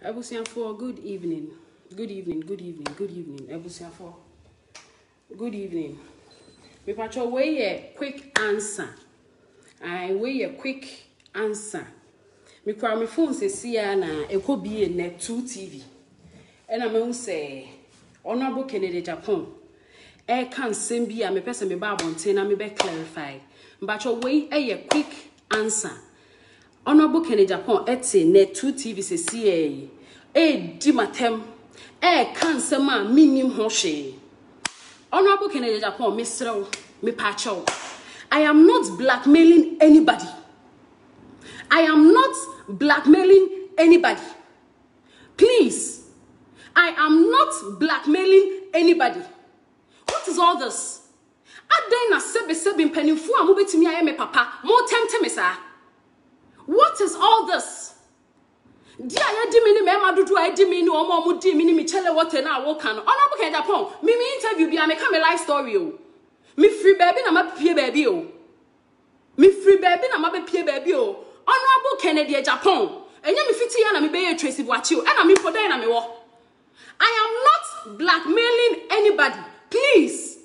Ebusiafo, good evening. Good evening, good evening, good evening. Ebusiafo, good evening. Me pacho way a quick answer. I way a quick answer. Me kwa me phone se siya na eko be net 2 TV. And I say, Hon.Kennedy Agyapong. Can't send be a me person me babonte na me be clarify. But your way a quick answer. Hon.Kennedy Agyapong eti net 2 TV se siya. Di matem. Can't say ma minim hoshe. Hon.Kennedy Agyapong misro me pacho. I am not blackmailing anybody. I am not blackmailing anybody. Please. I am not blackmailing anybody. What is all this? Adena sebe mpenifu amu betimi aye me papa. Mo temte me sa. What is all this? Dia ya di mini me madudu ay di mini omo mu di mini mi chele wote na wo kan. Hon.Kennedy Agyapong, me interview bi am come life story o. Me free baby na ma pie baby o. Me free baby na ma be pie baby o. Hon.Kennedy Agyapong, enye me fiti ya na me be Tracey Boakye o. Na me podan na me wo. I am not blackmailing anybody. Please.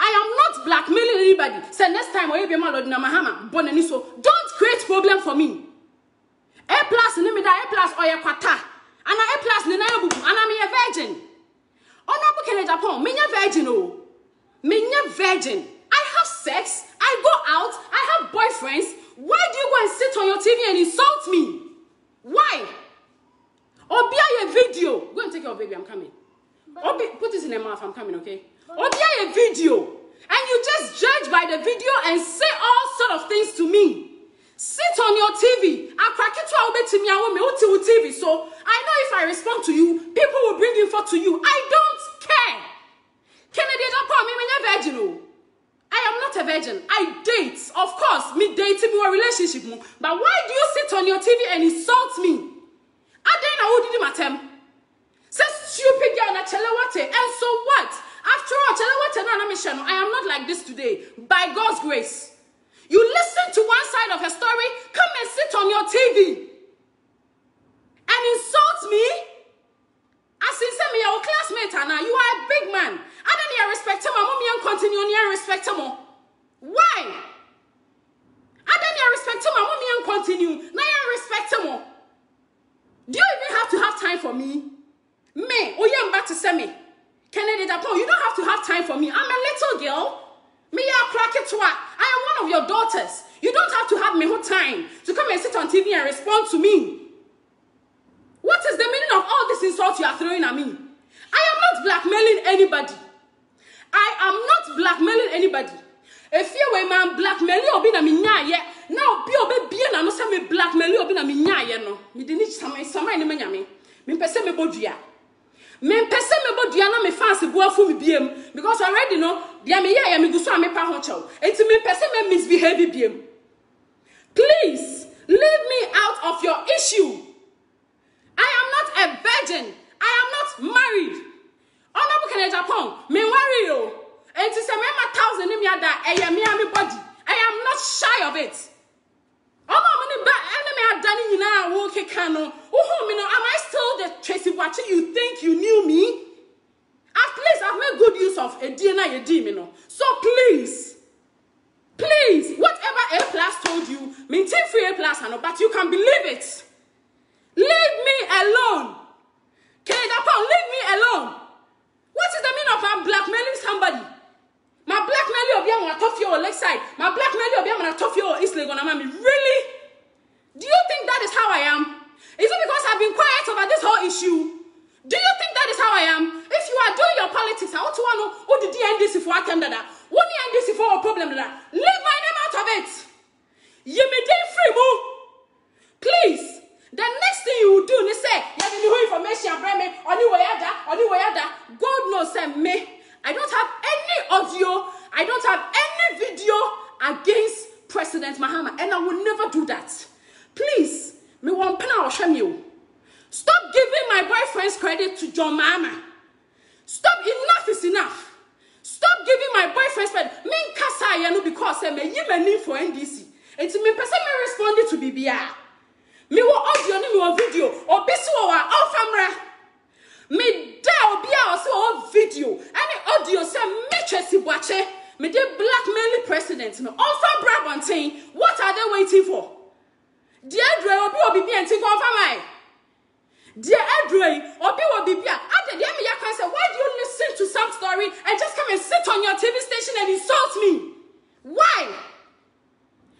I am not blackmailing anybody. Say next time when you be my Lord Namahama, Bonaniso, don't create problem for me. A plus nimida A plus or a kwata. And A plus nina bubu. And I'm a virgin. Hon.Kennedy Agyapong, me virgin oh. Me virgin. I have sex. I go out. I have boyfriends. Why do you go and sit on your TV and insult me? Why? Obia a video. Go and take your baby, I'm coming. Put this in your mouth, I'm coming, okay? Obia a video. And you just judge by the video and say all sort of things to me. Sit on your TV. TV. So I know if I respond to you, people will bring info to you. I don't care. Kennedy Agyapong, me virgin. I am not a virgin. I date. Of course, me dating me a relationship. But why do you sit on your TV and insult me? Adena who matem. Say stupid girl na chelewate. And so what? After all, chelewate na mission. I am not like this today. By God's grace. You listen to one side of a story, come and sit on your TV and insult me. As in say me your classmate and you are a big man. I don't respect him. Mommy and continue to respect him. Why? I don't respect him. Mommy and continue. Now you respect him. Do you even have to have time for me? Me, oh yeah, I'm about to say me. Kennedy Agyapong, you don't have to have time for me. I'm a little girl. Me, I am one of your daughters. You don't have to have me whole time to come and sit on TV and respond to me. What is the meaning of all this insult you are throwing at me? I am not blackmailing anybody. I am not blackmailing anybody. If you were man blackmail you be na me nya now be obe na no say me blackmail you be na me nya no me de ni sama ni manyame me pese me bodua na me fancy boafu me biem because already no dia me ya me guso amepa ho chew enti me pese me misbehave biem. Please leave me out of your issue. I am not a virgin. I am not married. Hon.Kennedy Agyapong, me worry you. And to say, $1,000 in me body. I am not shy of it. Am I still the Tracey Boakye you think you knew me? At least I've made good use of a DNA. So please, whatever A plus told you, maintain free A plus, but you can believe it. Leave me alone. Kennedy Agyapong, leave me alone. What is the meaning of I'm blackmailing somebody? My blackmail you be on top of your lakeside. My blackmail you be on top of your East Legon. Really? Do you think that is how I am? Is it because I've been quiet over this whole issue? Do you think that is how I am? If you are doing your politics, I want to know who did the NDC for attend that? What the NDC for a problem that? Leave my name out of it. You may do free move. Please. The next thing you will do is say, you have new information, God knows, me. I don't have any audio, I don't have any video against President Mahama, and I will never do that. Please, me want pen or shame you. Stop giving my boyfriend's credit to John Mama. Stop, enough is enough. Stop giving my boyfriend's credit. Me Nkansah because me you need for NDC. And to me person me responded to BBR. Me wo audio ni me wo video. Obi si wo wa ofamra. Me da obi a o si wo video. Any audio say me Tracey Boakye. Me dey blackmailing president. No, offer Brabantine. What are they waiting for? Dear Dre, obi be anti confirm. Dear Adre, obi be after the Emelia can say, why do you listen to some story and just come and sit on your TV station and insult me? Why?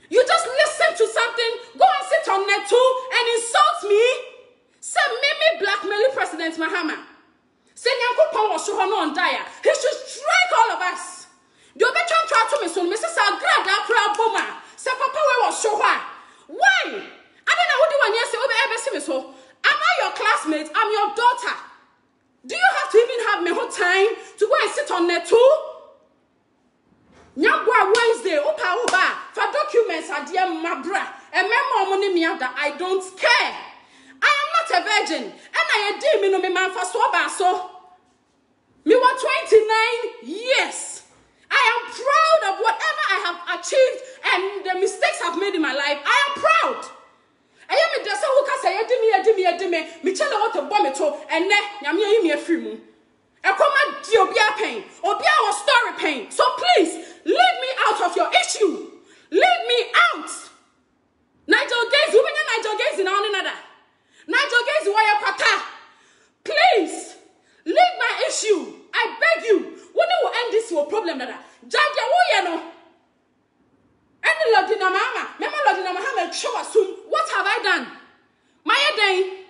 You just listen to something, go and sit on net too and insult me? Say me blackmailing President Mahama. Say Nyankopon was so on dire. He should strike all of us. The other try to me soon, Mrs. Agrada Boma. Say Papa was so high. Why? I don't know what do I say over ever see me so. Am I your classmate? I'm your daughter. Do you have to even have me whole time to go and sit on net too? Nyambwa Wednesday, Opa, for documents are dear Mabra, and memo money me that I don't care. I am not a virgin, and I did me no me man for swaba so. Me were 29 years. I am proud of whatever I have achieved and the mistakes I've made in my life. I am proud. I am a dessa who can say, Edime, Michelle what a bombeto, and Yamia me a free moon. A command Obia pain, Obia was story pain. So please, leave me out of your issue. Leave me out. Nigel Gaze, women and Nigel Gaze in one another. Nigel Gaze, why you pata? Please, leave my issue. I beg you. When you will end this your problem, Dada? Jaja, wo no. Any Lord in Mama, Mama Lord in Mama, show us soon. What have I done? My day.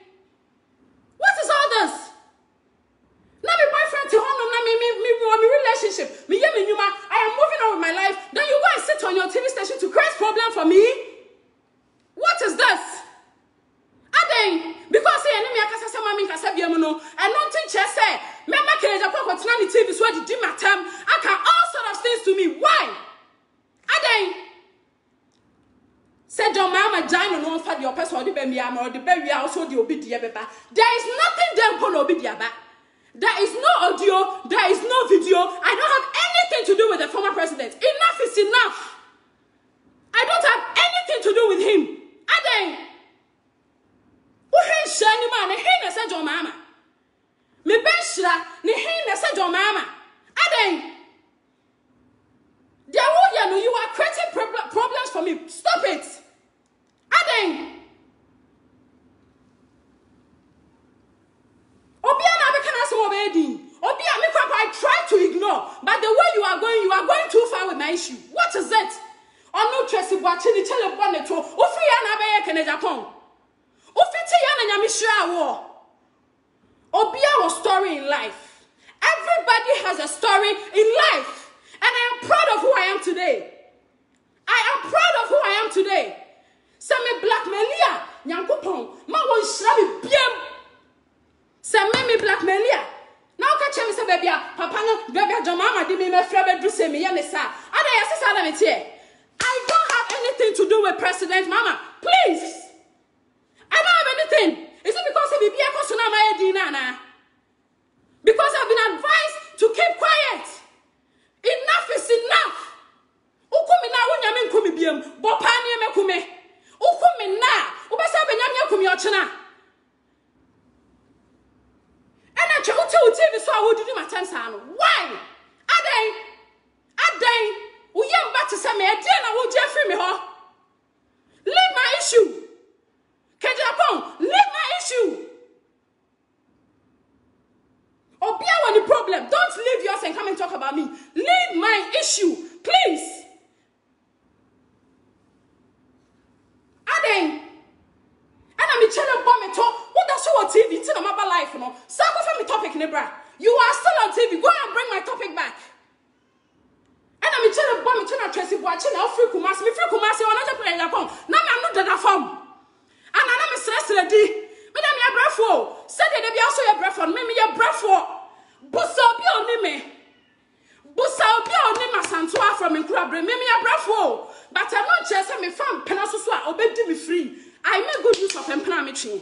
What is all this? Now my boyfriend to home, me relationship. Me I am moving on with my life. Then you go and sit on your TV station to create problem for me? What is this? Adem, because the enemy akasa say mama nkasa bia mu no, and nothing che say, Mama Kennedy Agyapong continue the TV so I did my time. I can all sort of things to me. Why? Adem said your mama giant no for your person or the baby or the baby also the obidia beba. There is nothing there for obidia ba. There is no audio, there is no video. I don't have anything to do with the former president. Enough is enough. I don't have anything to do with him. Adem Uhe shani man, he said your mama. Me benchra, ne he said your mama. Adem you are creating problems for me. Stop it. Adem I try to ignore, but the way you are going too far with my issue. What is it? Oh no, Tracey Boakye, the celebs to Ofia na be Kennedy Agyapong. Ofiti ya na nyamishira wo. Obia was story in life. Everybody has a story in life, and I am proud of who I am today. I am proud of who I am today. Same blackmailia, Nyankopon, ma won shira me biem. Same blackmailia. Now catch me say baby, papa no baby your mama di me frɛ bedru say me yeme sa. Ada ya sisa na me tie. I don't have anything to do with President Mama. Please. I don't have anything. Is it because of bibi ekoso na ma edi na? Because I've been advised to keep quiet. Enough is enough. Ukumi na wonyame nkumi biem. Bo pa ne me kume. Ukumi na, ubesa benyame akumi ochena. And I tell TV so I would do my time. Why? Adem, we young back to say me a dear I will Jeffrey me ho. Leave my issue. Agyapong, leave my issue. Or be out the problem. Don't leave yours and come and talk about me. Leave my issue, please. Adem. And I'm telling bomb talk. What does show on TV? It's in my life, you know. So go for me topic, Nebra. You are still on TV. Go and bring my topic back. And I'm telling bomb to Tracey Boakye now free Kumasi. Me free Kumasi on another player Agyapong. Now I'm not that form. And I'm a stress ready. Me na me a brefo. Said they be also your brefo. Me a brefo. Busa obi oni me. Busa obi oni masantua from Nkurabre. Me a brefo. But I'm not just me fam penaso so a obedi me free. I make good use of empanametry.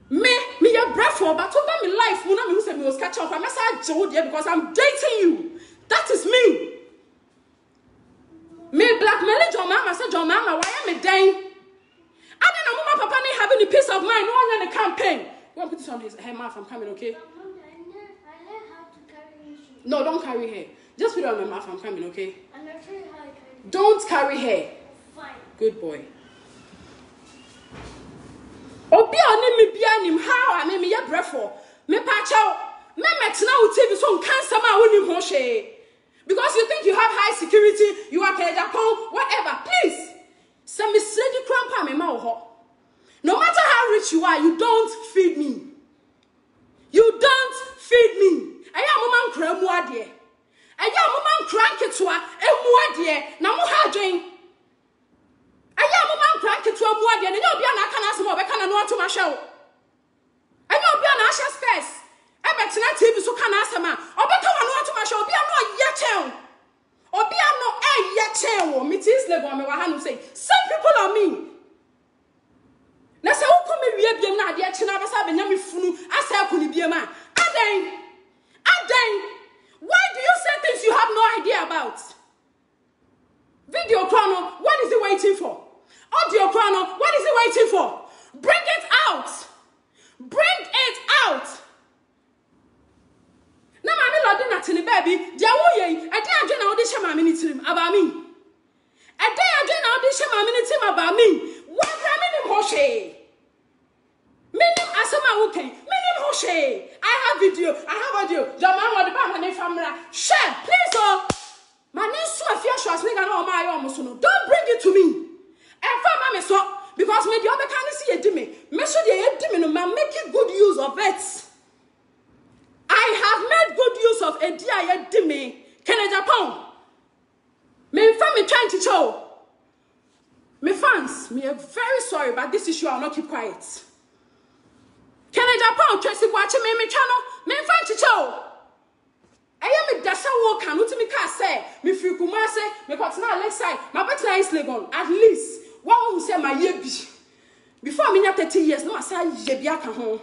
Me your breath for, but over my life, when I say me was catch up, I must have told you because I'm dating you. That is me. Me blackmail your mama, said your mama, why am I dying? I don't know of mine. No one in the campaign. Go and put this on her mouth. I'm coming, okay? I learned how to carry issues. No, don't carry her. Just put it on my mouth. I'm coming, okay? And I'll show you how I carry it. Don't carry her. Fine. Good boy. Obi oni mi bia nim how I me ye brefo. Me pa chaw. Me metna wo TV so Nkansah ma wonim ho hwe. Because you think you have high security, you are Agyapong, whatever. Please. Send me slady crampa me ma wo ho. No matter how rich you are, you don't feed me. You don't feed me. Aya mo man kra mu ade. Aya mo man kra nketwa emu ade na mo ha adwen. Aya mo man kra nketwa mu ade na nya obi na aka na asem obeka na no ato ma hwe wo. Anya obi na ahya space. Ebetina TV so kana asem a obeka wa no ato ma hwe obi no ye chen. Obi no ye chen wo. Me tis lebo me wa hanu say some people are mean. Na se wo come wie biem na ade achi na besa benya me funu asa akuni biem a aden why do you say things you have no idea about? Video chrono, what is he waiting for? Audio chrono, what is he waiting for? Bring it out. Bring it out. Na mami lodi na tini baby dia wo ye ade adwe na odi hye mami ni tirim aba mi ade adwe na odi hye mami ni tirim aba mi wa bra mi ni ho hwe minim asema wo kan minim ho hwe I have video I have audio jama wo de ba mani famra share please oh mani so afia schwarzenneger na o ma ayo mo so no don't bring it to me and for mama so because me the obe kan see ye di me so de ye di me no ma make good use of it. I have made good use of a dear dime. Kennedy Agyapong. Me fan me trying to show. Me fans, me are very sorry, but this issue I'll not keep quiet. Kennedy Agyapong, Tracey Boakye me channel, me fan to show. I am a dasha walk and to me car say, me free kumase, me partner Alexei, my partner is Legon, at least one who say my yebi. Before me 30 years, no I say yebiaka home.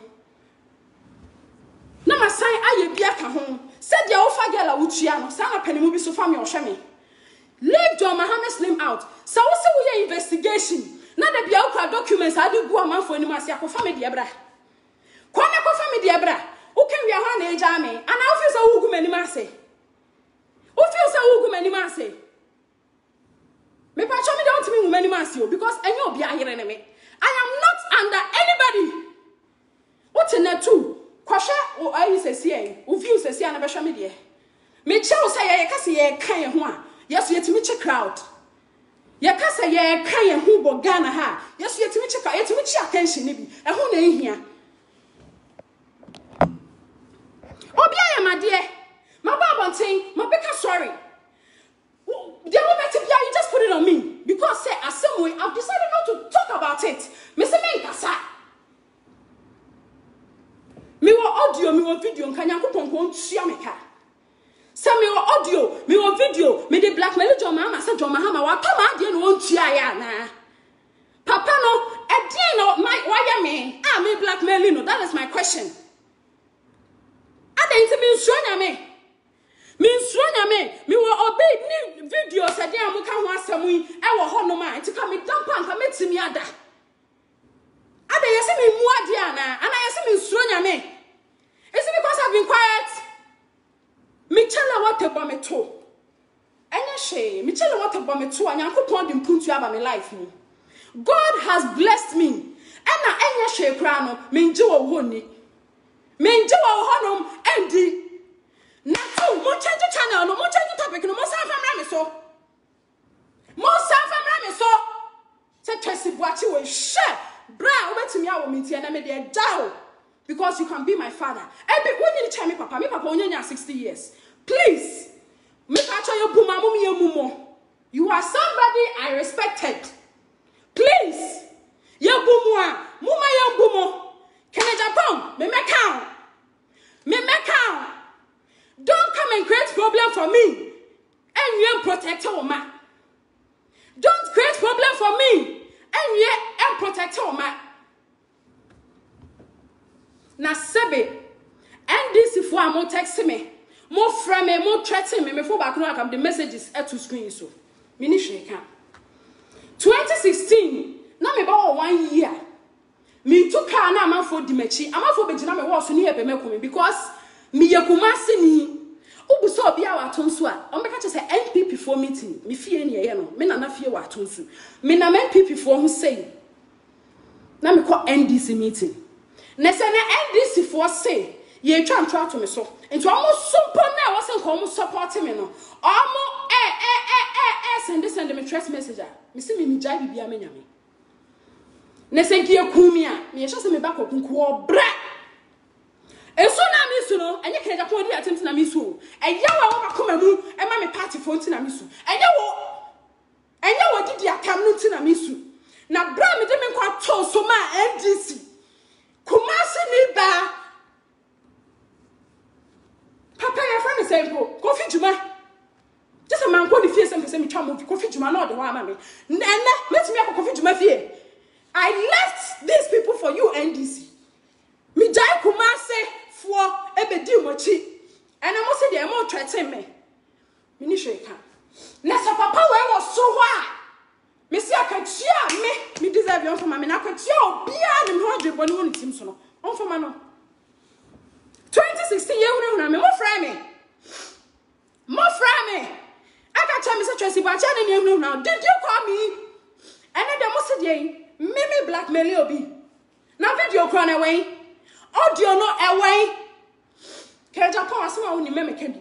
Na masai aye bia ka ho said ya ofa gela wutua no sa na panimu bi so fa me ohwe me leave John Mohammed Slim out sa wo se wo ye investigation na da bia ukra documents ade gu amanfo ni mase akofa me de ebra ko na kofa me de ebra wo kan wi ha na eja me ana wo fi so wo gu mani mase wo fi so wo gu mani mase me pa cho me de ontimi gu mani mase o because enye obi ayere ne me I am not under anybody what in that too. Kwasha o ayi sesi o view sesi na behwa me de me che o say ye kase ye kan ye ho a yeso yetimi che crowd ye kase ye kan ye ho bo Ghana ha yeso yetimi che ka yetimi che attention ni bi e ho na ehia obi aye made ma ba bonten ma beka sorry the moment you just put it on me because say asem I've decided not to talk about it me say me Nkansah. Me wo audio, me wo video, nkanya kupon ko ntua me ka. Say me wo audio, me wo video, me de blackmail John Mahama, say John Mahama wa to ma de no ntua ya na. Papa no, e de no my why me? Ah me blackmailing no, that is my question. Aden me nsuanya me. Me nsuanya me wo obey ni video say de am ka ho asem yi e wo ho no ma, nti ka me dampa nka metimi ada. Ada yesi me mu ade ana yesi me nsuanya me. Is it because I've been quiet? Me tell what about me too. Anya she, me tell what about me too. Anya kupon di mpuntu aba me life ni. God has blessed me. Ena anya she kra no, me nje wo ho ni. Me nje wo ho no endi. Na tu mo change channel no, mo change topic no, mo san famra me so. Mo san famra me so. Say Tracey Boakye we share. Bra, obetimi awo me ntia na me de jaho. Because you can be my father. When you tell me papa only 60 years. Please, you are somebody I respected. Please, Kennedy Agyapong, me count. Don't come and create problem for me. And you protect woman. Don't create problem for me. And you protect woman. Na sebe NDC for am text me mo from me mo threaten me for back no come the messages at to screen so me ni hweka 2016 na me ba 1 year me to wa na amafo di mechi amafo begina me wo so ne yebe mekome because me yekumase ni ubuso obi a watonso a ombeka che se NPP for meeting me fie ne ye no me na fie watonso me na NPP for hu sei na me ko NDC meeting na se na NDC for say ye twa ntwa to me so enti omo sumpo na wo se nko omo support me no omo send me text message me se me jai bibia me nyame na se nkie kumi a me yesho se me ba kokunku obra eso na mi su no enye keja ko di atenti na mi su eya wa makoma mu e ma me party fo nti na mi su enye wo didi atam no nti na mi su na bra me de me kwa to so ma NDC kumasi ni ba papa ya fa me sempo kofi juma just a man ko di fie sempo se me twa mo kofi juma na o de ho ama me nna letimi akọ kofi juma fie I left these people for you NDC mi jai kumase for ebedi mochi and I must say they more threaten me ni sheka na sa papa we was so wa me see akatua me deserve you for me na akatua obia ne ho adwebo ne woni tim so no on for ma no 2016 ye hu na me mo fra me aka cha me say Tracey Boakye ne hu na did you call me and then mo say dey me blackmail obi na video call na wey audio no away GhPage asema woni memeka bi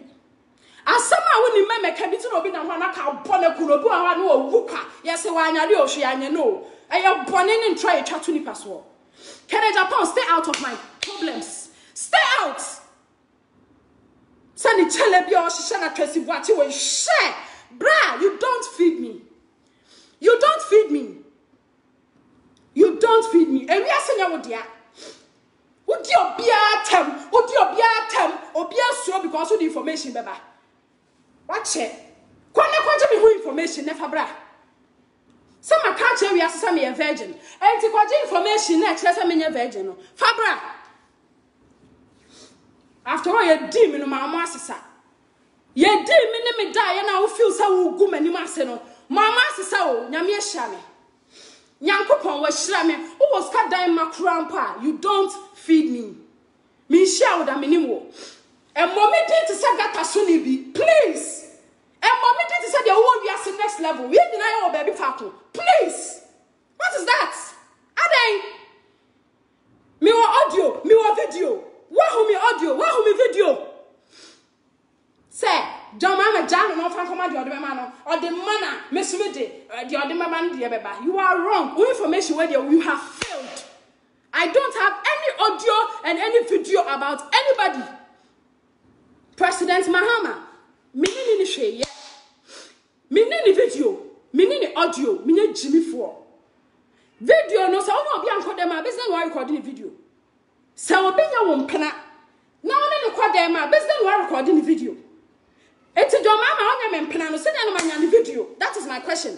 asema woni memeka bi ti no obi na ho na ka bone kuno bu ha na owuka yese wanyade ohwe anye no eye bone ne ntwa e twa to nipa so GhPage stay out of my problems stay out sani celebi o hihye na Tracey Boakye we share bra you don't feed me and we are saying what dia Odi obia tem obia so because of the information beba watch it kwanje me who information never bra some catch we asesa me a virgin and to kwaje information na kire say me virgin no fabra after all you di me no mama asesa ye di me ne me da ye na wo feel say wo gu mani ma se no mama asesa o nyame ehia me Nyankopon wa hira me wo was ka dan McBrown pa you don't feed me me share with am wo e mommy dey to say gata so ni bi please e mommy dey to say the whole we are next level we deny your baby fato please what is that aden me wo audio me wo video wa hu me audio wa hu me video say John Mama Jan no fan command the other man or the manner mesumede the other man the beba you are wrong who information where you have failed I don't have any audio and any video about anybody President Mahama minini ni hwe minini video minini audio minye Jimmy for video no say ono obi anko dem a business why recording video say obi nya wo mpena na ono ne kwa dem a business why recording video Eti John Mama onya me mpena no se na manya the video that is my question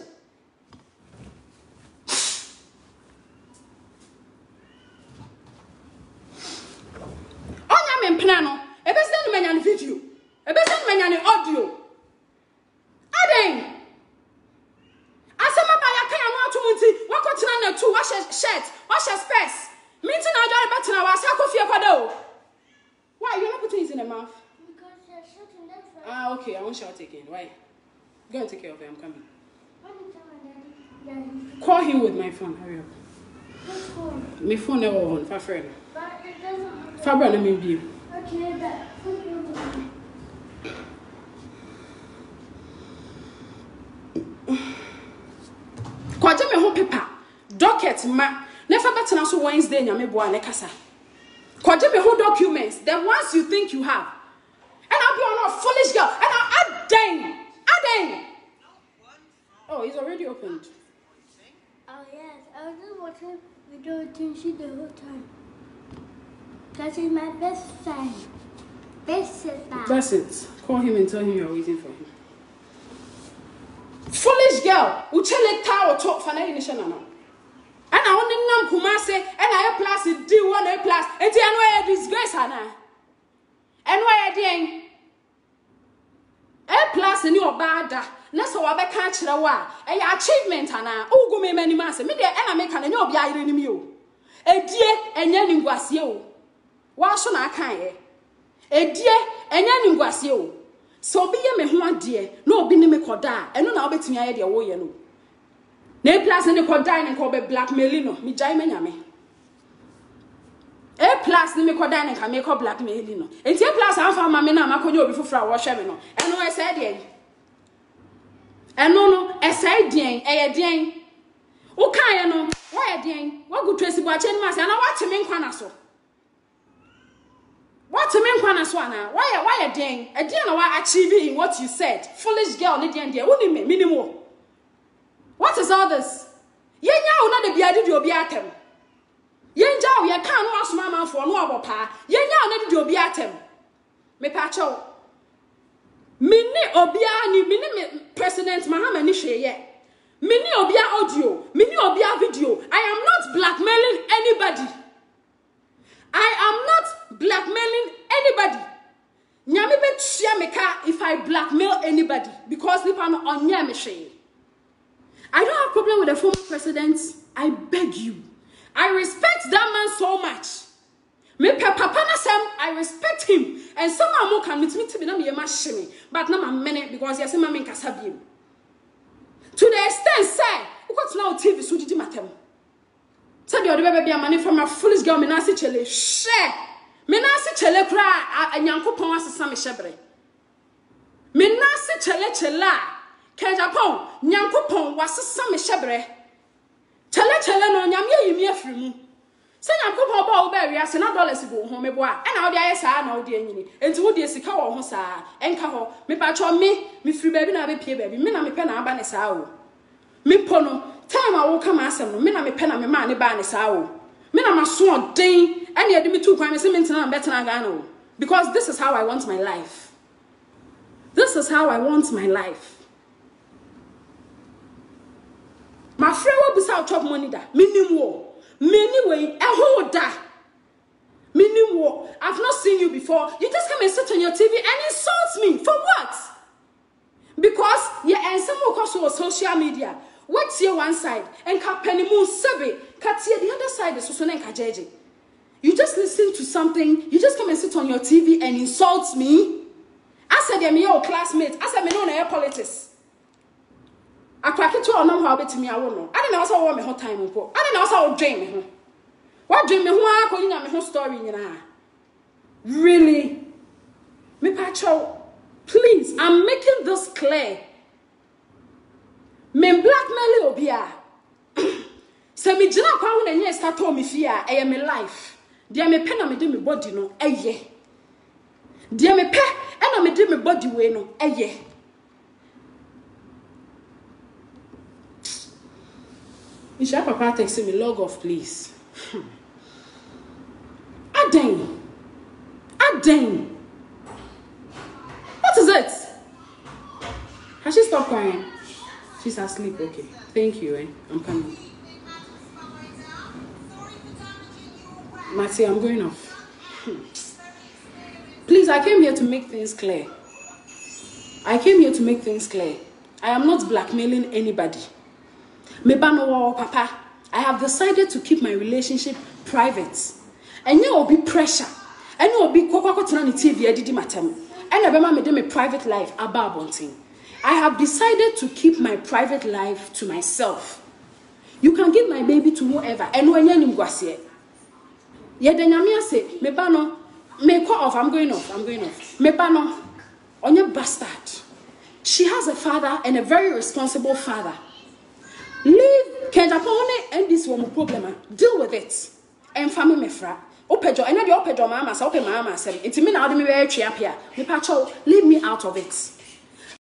onya me mpena no e be se na manya the video e be se na manya the audio aden asema ba ya kan anu atomunti wakotina na tu wa shirt wa space minti na ajore betina wa sa Akufo-Addo why you not putting it in the mouth Ah, okay, I won't shout again. Why? Go and take care of him. I'm coming. Call him with my phone. Hurry up. What's phone? My phone never on. Fafren. But it doesn't. Fabra, let me be. Okay, but Kwaje me ho paper. Docket ma. Never better now so Wednesday nyame boa ne kasa. Kwaje me ho documents. The ones you think you have. And I'll be on a foolish girl. And I'll Adom. Oh, he's already opened. oh yes, I was just watching video with she the whole time. Cause he's my best friend. Best sister. That's it. Call him and tell him you're waiting for him. Foolish girl. Uchele ta talk for na initial now. And I want to Kumase and I plus D1 A plus. And I know disgrace Hannah. And why again? A plus and your bad. Nasa wabe kanchira wa. A achievement ana. Ugu me many mass. Me de ena make an yo be iron in you. Edie enya ningwasie o. Wa so na aka ye. Edie enya ningwasie o. So obi ye me ho ade na obi ni me koda eno na obetumi aye de wo ye no. Na plus ni koda ni ko be blackmail no. Mi jai menyame. A plus ni me koda ni ka me ko blackmail no. Enti A plus anfa ma me na makonye obi fufura wo hwe me no. Eno e say de. Eno no e say den e ye den. Wo kan ye no, wo ye den. Wo go Tracey Boakye ni ma say na wa teme nkwa na so. What a man can so na why a dang a dear no achieving what you said. Foolish girl, Lydian dear, wouldn't me minimum. What is all this? Ye now not the bearded your beatem. Ye now ye can't wash mamma for no other pa. Ye now not your beatem. Me pacho. Mini obia ni mini President Mahama Nishe ye. Mini obia audio, mini obia video. I am not blackmailing anybody. I am not blackmailing anybody. Nyame be chia meka if I blackmail anybody because nipa no onye me hwe. I don't have problem with the former president. I beg you. I respect that man so much. Me papa na sem I respect him and someone more can meet me to be na me sheme but na my minute because yes ma me Nkansah biem. To the extent say uko now TV so didi matem. Said the baby be money from a foolish girl, Menasi Chele. Share Menasi Chele cry a Nyankopon asesa me shebre. Menasi Chele Chela. Agyapong Nyankopon wasesa me shebre. Chele no nyame yimi afiri mu. Se Nyankopon ba wo ba wiase na dollars go ho me boa. E na wo de aye saa na wo de anyini. Enti wo de sika wo ho saa. Enka ho. Me pa cho me firi baby na be pie baby. Me na me pe na aba ne saa wo. Me pono time I will come asem no me na me pena me ma ne ba ne saa o me na maso den ene yede me tu kwan me se me ntina na betena ga no because this is how I want my life. This is how I want my life. My friend will be sa chop money da minim wo many way e ho da minim wo. I've not seen you before. You just come and sit on your TV and insult me for what? Because you and some more social media. What's here one side and kapeni mu sebe katie the other side is so nkajeje. You just listen to something, you just come and sit on your TV and insult me. I said them your classmates. I said me no na politics. Akwaketo onam how betimi awo no. I didn't also want me hot time mpo. I didn't also dream me ho. What dream me ho akonya me ho story nyina. Really? Me pacho, please, I'm making this clear. Men blackmail obia. Se me jina kwa hu na nye start o me fia e me life. Dia me pe na me de me body no eye. Dia me pe e na me de me body we no eye. Isha papa text me log off please. Adom. What is it? Has she stopped crying? She's asleep, okay. Thank you, I'm coming. Matty, I'm going off. Please, I came here to make things clear. I am not blackmailing anybody. Mebano papa, I have decided to keep my relationship private. And you will be pressure. And you will be kwakwakotina ni TV edidi matem. And abema me de me private life about bonting. I have decided to keep my private life to myself. You can give my baby to whoever. And when you're gwase. Ye de nyame ase, me ba no, me call off, I'm going off. Me ba no, onye bastard. She has a father and a very responsible father. Leave Agyapong and this one problem. Deal with it. And family me fra. Opejo, and then the opejo mama, so open mama said, it's me now, me very cheap here. Me pacho, leave me out of it.